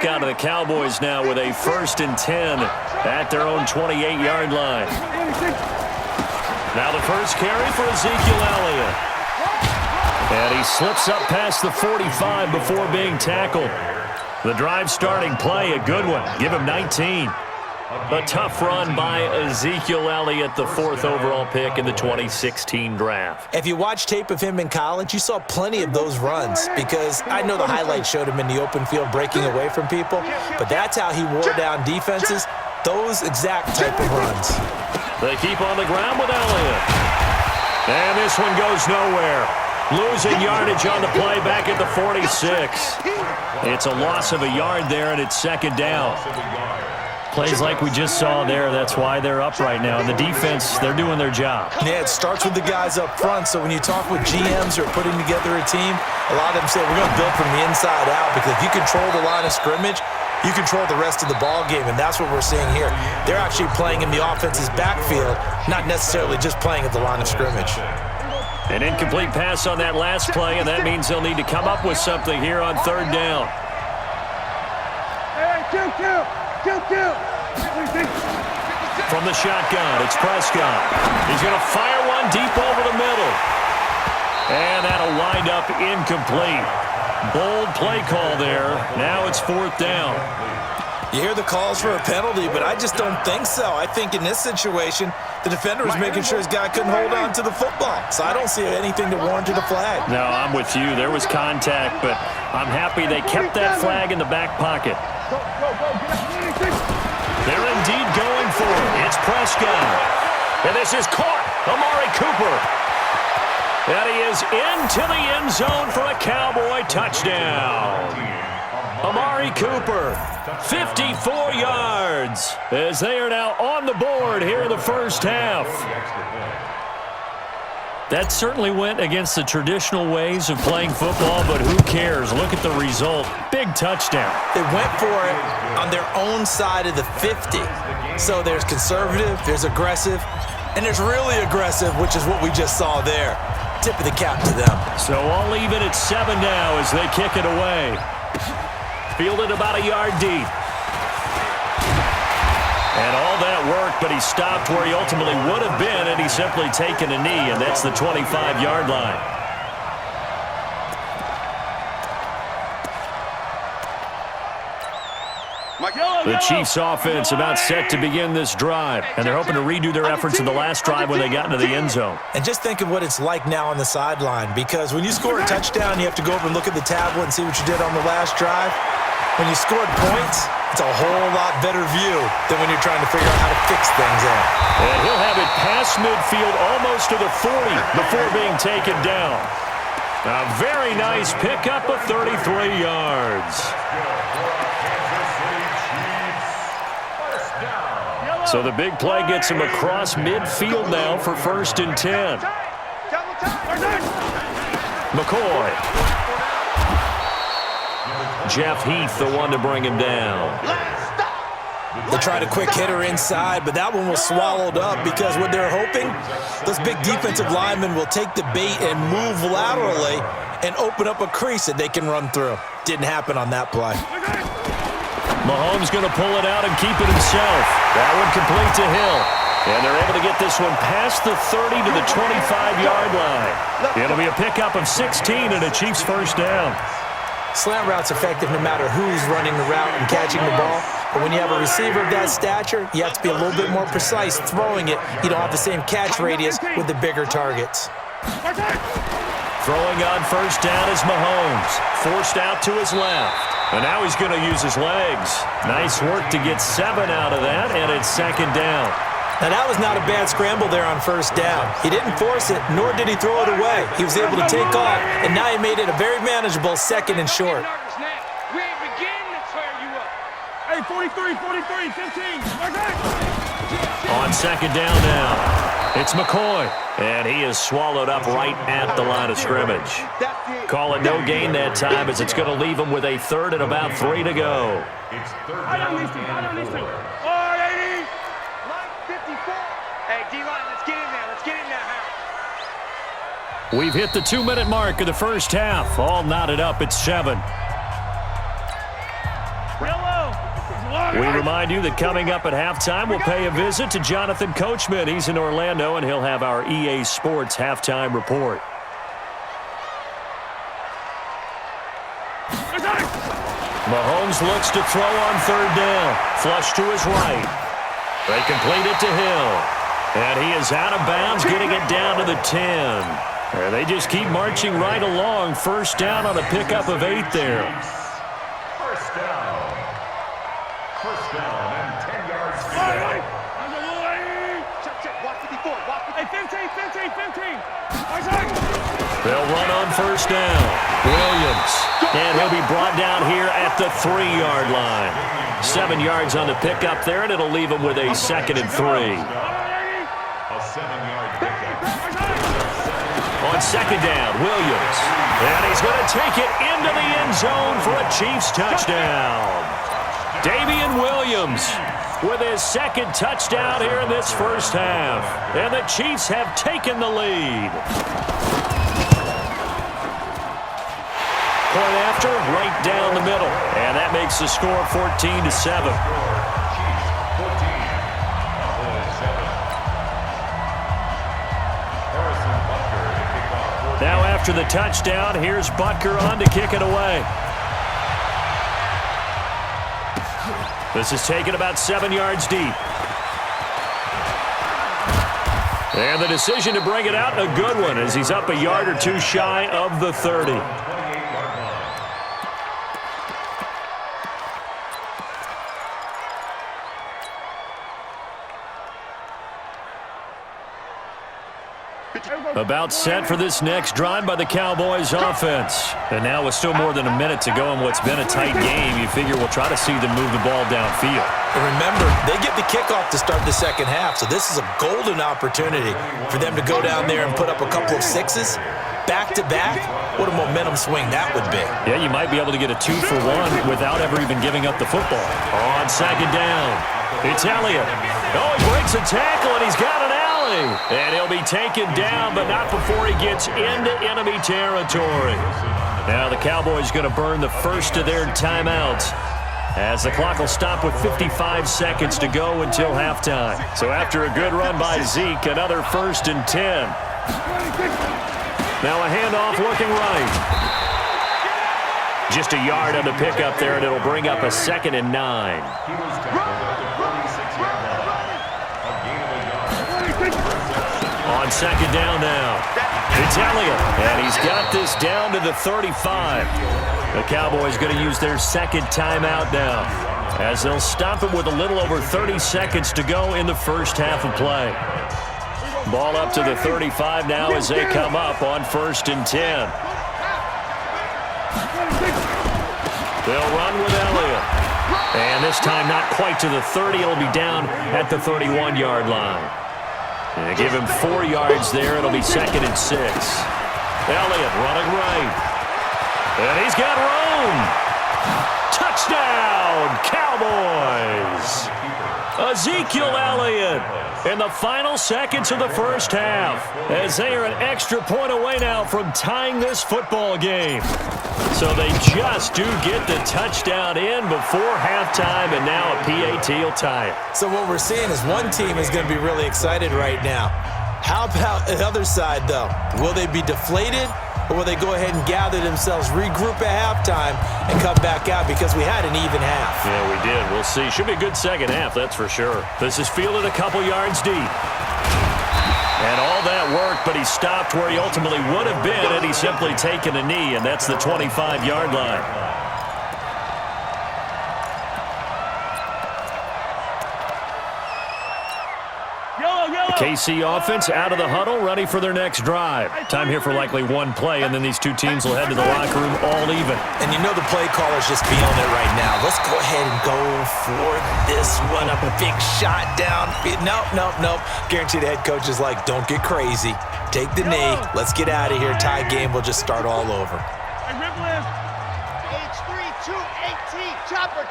mascot of the Cowboys now with a 1st and 10 at their own 28-yard line. Now the first carry for Ezekiel Elliott. And he slips up past the 45 before being tackled. The drive starting play, a good one. Give him 19. A tough run by Ezekiel Elliott, the 4th overall pick in the 2016 draft. If you watch tape of him in college, you saw plenty of those runs because I know the highlights showed him in the open field breaking away from people, but that's how he wore down defenses, those exact type of runs. They keep on the ground with Elliott. And this one goes nowhere. Losing yardage on the play back at the 46. It's a loss of a yard there, and it's 2nd down. Plays like we just saw there, that's why they're up right now. And the defense, they're doing their job. Yeah, it starts with the guys up front. So when you talk with GMs who are putting together a team, a lot of them say we're going to build from the inside out because if you control the line of scrimmage, you control the rest of the ball game, and that's what we're seeing here. They're actually playing in the offense's backfield, not necessarily just playing at the line of scrimmage. An incomplete pass on that last play, and that means they'll need to come up with something here on 3rd down. From the shotgun, it's Prescott. He's going to fire one deep over the middle. And that'll wind up incomplete. Bold play call there. Now it's 4th down. You hear the calls for a penalty, but I just don't think so. I think in this situation, the defender was making sure his guy couldn't hold on to the football. So I don't see anything that warranted a flag. No, I'm with you. There was contact, but I'm happy they kept that flag in the back pocket. They're indeed going for it. It's Prescott. And this is caught. Amari Cooper. And he is into the end zone for a Cowboy touchdown. Amari Cooper, 54 yards, as they are now on the board here in the first half. That certainly went against the traditional ways of playing football, but who cares? Look at the result. Big touchdown. They went for it on their own side of the 50. So there's conservative, there's aggressive, and there's really aggressive, which is what we just saw there. Tip of the cap to them. So I'll leave it at 7 now as they kick it away. Fielded about a yard deep. And all that work, but he stopped where he ultimately would have been, and he's simply taken a knee, and that's the 25-yard line. The Chiefs' offense about set to begin this drive, and they're hoping to redo their efforts in the last drive when they got into the end zone. And just think of what it's like now on the sideline, because when you score a touchdown, you have to go over and look at the tablet and see what you did on the last drive. When you scored points, it's a whole lot better view than when you're trying to figure out how to fix things out. And he'll have it past midfield almost to the 40 before being taken down. A very nice pickup of 33 yards. So the big play gets him across midfield now for 1st and 10. McCoy. Jeff Heath, the one to bring him down. They tried a quick hitter inside, but that one was swallowed up because what they're hoping, those big defensive linemen will take the bait and move laterally and open up a crease that they can run through. Didn't happen on that play. Mahomes going to pull it out and keep it himself. That one complete to Hill. And they're able to get this one past the 30 to the 25-yard line. It'll be a pickup of 16 and a Chiefs first down. Slant route's effective no matter who's running the route and catching the ball. But when you have a receiver of that stature, you have to be a little bit more precise throwing it. You don't have the same catch radius with the bigger targets. Throwing on first down is Mahomes. Forced out to his left. And now he's going to use his legs. Nice work to get 7 out of that, and it's 2nd down. Now, that was not a bad scramble there on first down. He didn't force it, nor did he throw it away. He was able to take off, and now he made it a very manageable 2nd and short. We ain't beginning to tear you up. Hey, 43, 15. On 2nd down now, it's McCoy. And he is swallowed up right at the line of scrimmage. Call it no gain that time as it's going to leave him with a 3rd and about 3 to go. I don't need to. Oh, 80. Line 54. Hey, D-line, let's get in there. Let's get in there, Harry. We've hit the 2-minute mark of the first half. All knotted up at 7. Really? We remind you that coming up at halftime, we'll pay a visit to Jonathan Coachman. He's in Orlando, and he'll have our EA Sports halftime report. Mahomes looks to throw on third down. Flush to his right. They complete it to Hill. And he is out of bounds, getting it down to the 10. And they just keep marching right along. First down on a pickup of 8 there. First down. First down and 10 yards to go. Check. Walk 54. Walk 15. They'll run on first down. Williams. And he'll be brought down here at the 3-yard line. 7 yards on the pickup there, and it'll leave him with a 2nd and 3. A 7-yard pickup. On second down, Williams. And he's going to take it into the end zone for a Chiefs touchdown. Damian Williams with his 2nd touchdown here in this first half. And the Chiefs have taken the lead. Point after, right down the middle. And that makes the score 14-7. Now after the touchdown, here's Butker on to kick it away. This is taken about 7 yards deep. And the decision to bring it out, a good one, as he's up a yard or two shy of the 30. About set for this next drive by the Cowboys offense. And now with still more than a minute to go in what's been a tight game, you figure we'll try to see them move the ball downfield. And remember, they get the kickoff to start the second half, so this is a golden opportunity for them to go down there and put up a couple of 6s back-to-back. What a momentum swing that would be. Yeah, you might be able to get a 2-for-1 without ever even giving up the football. On second down, it's Elliott. Oh, he breaks a tackle, and he's got an alley. And he'll be taken down, but not before he gets into enemy territory. Now the Cowboys going to burn the first of their timeouts, as the clock will stop with 55 seconds to go until halftime. So after a good run by Zeke, another 1st and 10. Now a handoff looking right. Just a yard on the pickup there, and it'll bring up a 2nd and 9. On second down now, it's Elliott, and he's got this down to the 35. The Cowboys going to use their 2nd timeout now, as they'll stop it with a little over 30 seconds to go in the first half of play. Ball up to the 35 now as they come up on 1st and 10. They'll run with Elliott. And this time not quite to the 30. It'll be down at the 31-yard line. And give him 4 yards there. It'll be 2nd and 6. Elliott running right. And he's got room. Touchdown, Cowboys. Ezekiel Elliott in the final seconds of the first half, as they are an extra point away now from tying this football game. So they just do get the touchdown in before halftime, and now a PAT will tie it. So what we're seeing is one team is going to be really excited right now. How about the other side, though? Will they be deflated, or will they go ahead and gather themselves, regroup at halftime, and come back out, because we had an even half? Yeah, we did. We'll see. Should be a good second half, that's for sure. This is fielded a couple yards deep. And all that worked, but he stopped where he ultimately would have been had he simply taken a knee, and that's the 25-yard line. KC offense out of the huddle, ready for their next drive. Time here for likely one play, and then these two teams will head to the locker room all even. And you know the play caller's just feeling it right now. Let's go ahead and go for this one. A big shot down. Nope. Guarantee the head coach is like, don't get crazy. Take the knee. Let's get out of here. Tie game. We'll just start all over. H3-2-18. Chopper.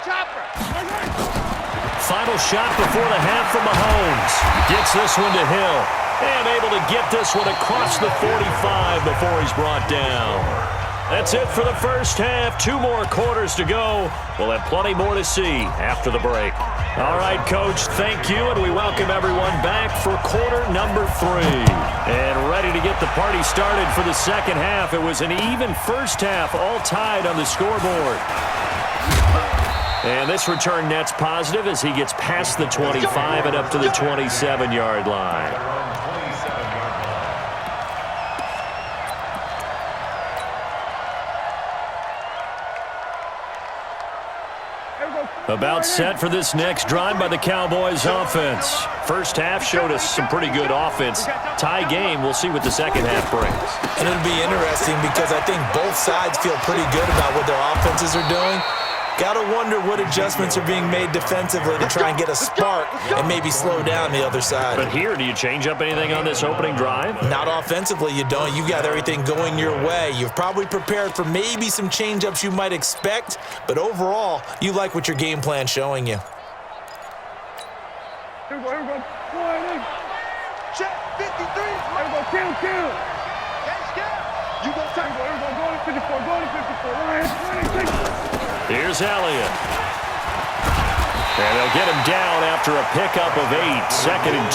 Final shot before the half from Mahomes. Gets this one to Hill. And able to get this one across the 45 before he's brought down. That's it for the first half. 2 more quarters to go. We'll have plenty more to see after the break. All right, Coach, thank you, and we welcome everyone back for quarter number 3. And ready to get the party started for the second half. It was an even first half, all tied on the scoreboard. And this return net's positive as he gets past the 25 and up to the 27-yard line. About set for this next drive by the Cowboys offense. First half showed us some pretty good offense. Tie game, we'll see what the second half brings. And it'll be interesting because I think both sides feel pretty good about what their offenses are doing. Got to wonder what adjustments are being made defensively to try and get a spark and maybe slow down the other side. But here, do you change up anything on this opening drive? Not offensively, you don't. You got everything going your way. You've probably prepared for maybe some change-ups you might expect, but overall, you like what your game plan's showing you. Here we go. Check 53. Here we go. Kill. You go time. Here we go. Go to 54. Go to 54. Here's Elliott. And they'll get him down after a pickup of 8, 2nd and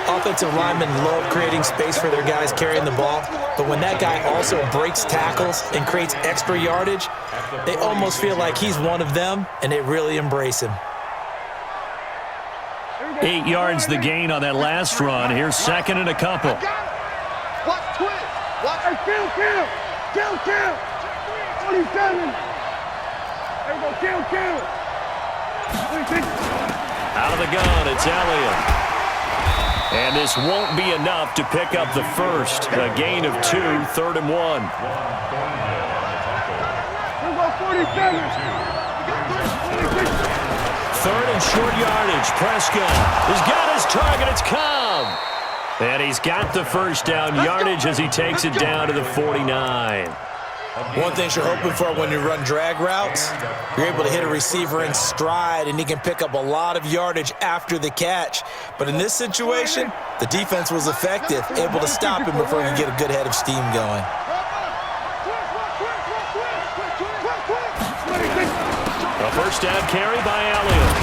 2. Offensive linemen love creating space for their guys carrying the ball, but when that guy also breaks tackles and creates extra yardage, they almost feel like he's one of them, and they really embrace him. 8 yards the gain on that last run. Here's 2nd and a couple. Watch twist. Watch. Kill. 27. There we go. Kill. 26. Out of the gun, it's Elliott. And this won't be enough to pick up the first. A gain of 2, 3rd and 1. Here we go. 47. 3rd and short yardage. Prescott has got his target. It's Cobb. And he's got the first down yardage as he takes it down to the 49. One thing you're hoping for when you run drag routes, you're able to hit a receiver in stride, and he can pick up a lot of yardage after the catch. But in this situation, the defense was effective, able to stop him before he could get a good head of steam going. A first down carry by Elliott.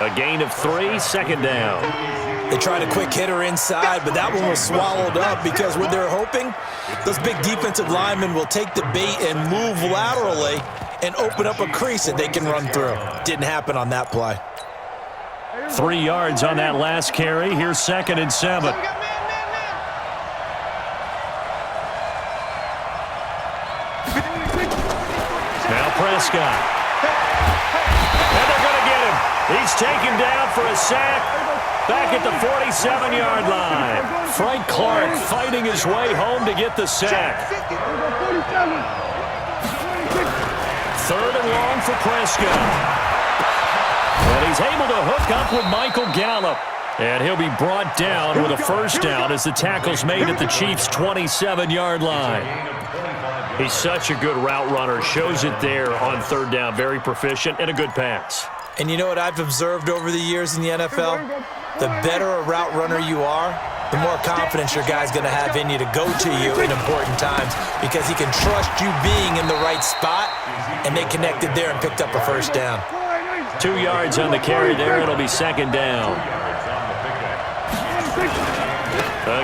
A gain of 3, 2nd down. They tried a quick hitter inside, but that one was swallowed up because what they're hoping, those big defensive linemen will take the bait and move laterally and open up a crease that they can run through. Didn't happen on that play. 3 yards on that last carry. Here's 2nd and 7. Now Prescott. And they're going to get him. He's taken down for a sack. Back at the 47-yard line. Frank Clark fighting his way home to get the sack. 3rd and long for Prescott. And he's able to hook up with Michael Gallup. And he'll be brought down with a first down as the tackle's made at the Chiefs' 27-yard line. He's such a good route runner. Shows it there on 3rd down. Very proficient and a good pass. And you know what I've observed over the years in the NFL? The better a route runner you are, the more confidence your guy's going to have in you to go to you in important times because he can trust you being in the right spot, and they connected there and picked up a first down. 2 yards on the carry there. It'll be 2nd down.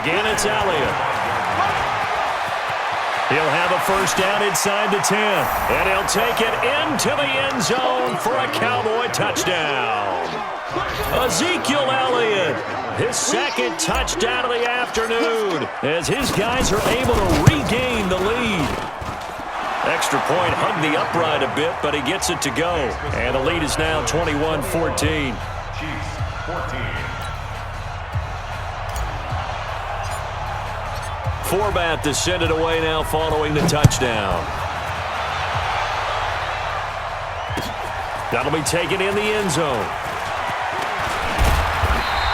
Again, it's Elliott. He'll have a first down inside the 10. And he'll take it into the end zone for a Cowboy touchdown. Ezekiel Elliott, his 2nd touchdown of the afternoon as his guys are able to regain the lead. Extra point hugged the upright a bit, but he gets it to go. And the lead is now 21-14. Chiefs 14. Forbat to send it away now following the touchdown. That'll be taken in the end zone.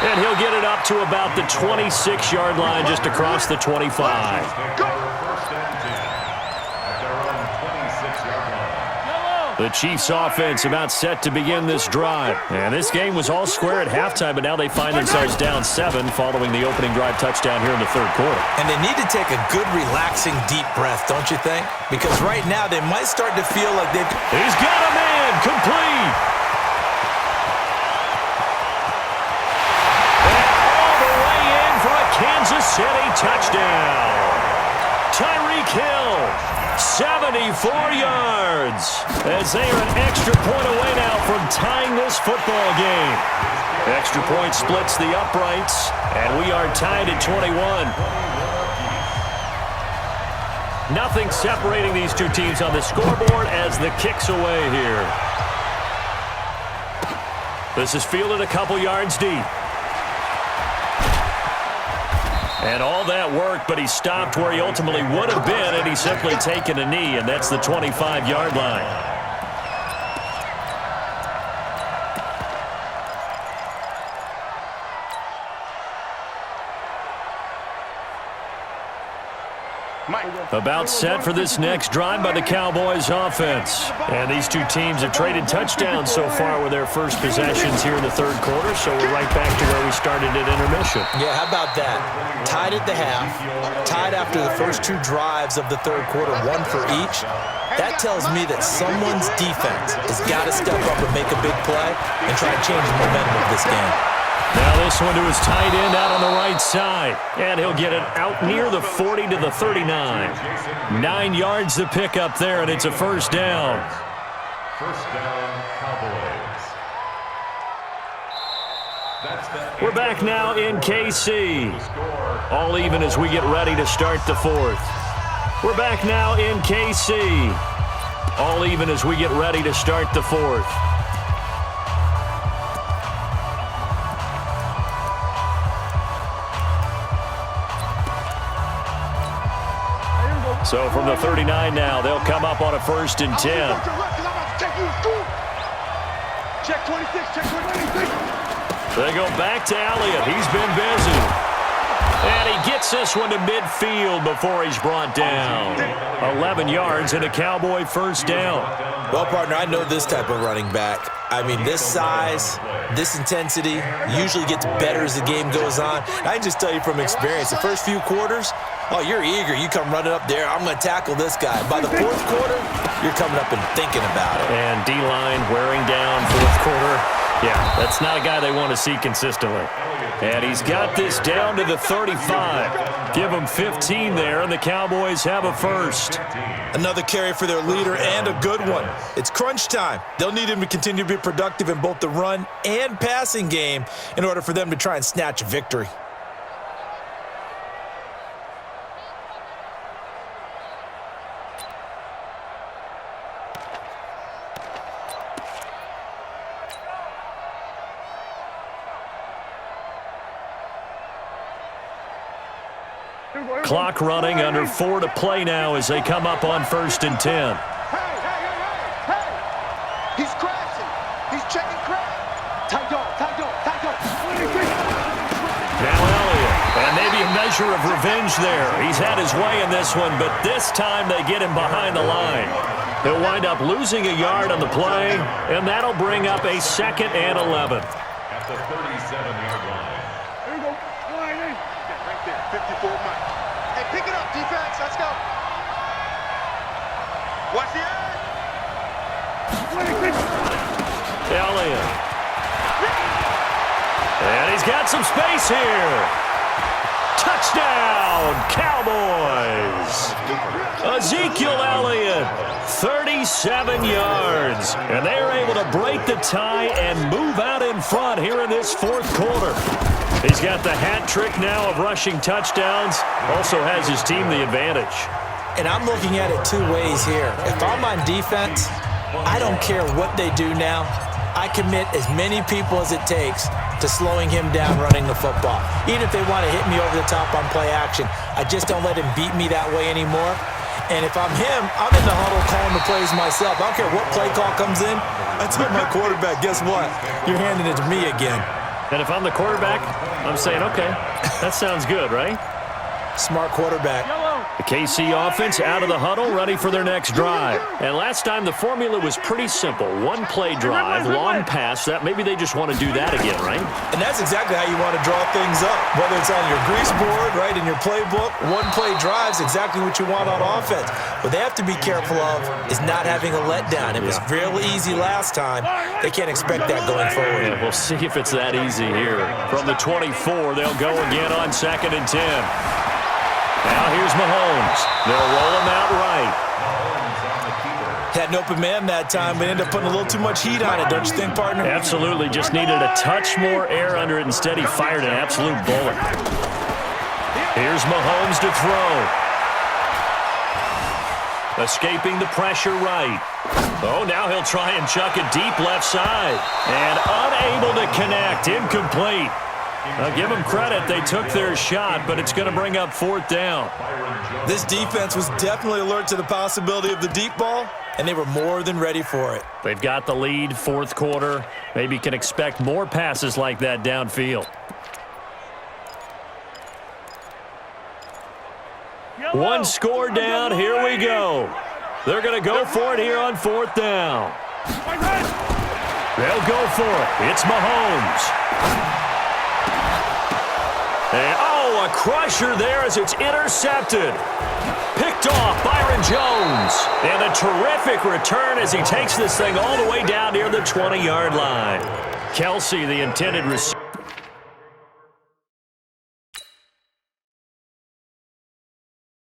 And he'll get it up to about the 26-yard line just across the 25. The Chiefs offense about set to begin this drive. And this game was all square at halftime, but now they find themselves down 7 following the opening drive touchdown here in the third quarter. And they need to take a good, relaxing, deep breath, don't you think? Because right now they might start to feel like they've... He's got a man, complete. And all the way in for a Kansas City touchdown. Tyreek Hill, 74 yards, as they are an extra point away now from tying this football game. Extra point splits the uprights, and we are tied at 21. Nothing separating these two teams on the scoreboard as the kick's away here. This is fielded a couple yards deep. And all that worked, but he stopped where he ultimately would have been had he simply taken a knee, and that's the 25-yard line. About set for this next drive by the Cowboys offense. And these two teams have traded touchdowns so far with their first possessions here in the third quarter, so we're right back to where we started at intermission. Yeah, how about that? Tied at the half, tied after the first 2 drives of the third quarter, 1 for each. That tells me that someone's defense has got to step up and make a big play and try to change the momentum of this game. Now this one to his tight end out on the right side. And he'll get it out near the 40 to the 39. 9 yards to pick up there, and it's a first down. First down, Cowboys. We're back now in KC. All even as we get ready to start the fourth. We're back now in KC. All even as we get ready to start the fourth. So from the 39 now, they'll come up on a 1st and 10. Check 26, check 26. They go back to Elliott. He's been busy. And he gets this one to midfield before he's brought down. 11 yards and a Cowboy first down. Well, partner, I know this type of running back. I mean, this size, this intensity usually gets better as the game goes on. I can just tell you from experience, the first few quarters, oh, you're eager. You come running up there. I'm going to tackle this guy. By the fourth quarter, you're coming up and thinking about it. And D-line wearing down fourth quarter. Yeah, that's not a guy they want to see consistently. And he's got this down to the 35. Give him 15 there, and the Cowboys have a first. Another carry for their leader, and a good one. It's crunch time. They'll need him to continue to be productive in both the run and passing game in order for them to try and snatch a victory. Clock running, under 4 to play now as they come up on 1st and 10. Hey. He's crashing. He's checking crash. Tight dog. Now Elliott, and maybe a measure of revenge there. He's had his way in this one, but this time they get him behind the line. He'll wind up losing a yard on the play, and that'll bring up a 2nd and 11. At the 37-yard line. There you go. Line in. Right there. 54 miles. Hey, pick it up, defense. Let's go. Watch the end. 26. Elliott. And he's got some space here. Touchdown, Cowboys. Ezekiel Elliott, 37 yards. And they're able to break the tie and move out in front here in this fourth quarter. He's got the hat trick now of rushing touchdowns. Also has his team the advantage. And I'm looking at it 2 ways here. If I'm on defense, I don't care what they do now. I commit as many people as it takes to slowing him down running the football. Even if they want to hit me over the top on play action, I just don't let him beat me that way anymore. And if I'm him, I'm in the huddle calling the plays myself. I don't care what play call comes in. I tell my quarterback, guess what? You're handing it to me again. And if I'm the quarterback, I'm saying, okay, that sounds good, right? Smart quarterback. The KC offense out of the huddle, ready for their next drive. And last time, the formula was pretty simple. One-play drive, long pass. That maybe they just want to do that again, right? And that's exactly how you want to draw things up. Whether it's on your grease board, right, in your playbook, one-play drive is exactly what you want on offense. What they have to be careful of is not having a letdown. It was really easy last time. They can't expect that going forward. Yeah, we'll see if it's that easy here. From the 24, they'll go again on 2nd and 10. Now here's Mahomes. They'll roll him out right. Had an open man that time, but ended up putting a little too much heat on it, don't you think, partner? Absolutely. Just needed a touch more air under it. Instead, he fired an absolute bullet. Here's Mahomes to throw. Escaping the pressure right. Oh, now he'll try and chuck it deep left side. And unable to connect. Incomplete. Now, give them credit. They took their shot, but it's going to bring up 4th down. This defense was definitely alert to the possibility of the deep ball, and they were more than ready for it. They've got the lead, 4th quarter. Maybe can expect more passes like that downfield. One score down. Here we go. They're going to go for it here on 4th down. They'll go for it. It's Mahomes. And, oh, a crusher there as it's intercepted. Picked off Byron Jones. And a terrific return as he takes this thing all the way down near the 20-yard line. Kelsey, the intended receiver.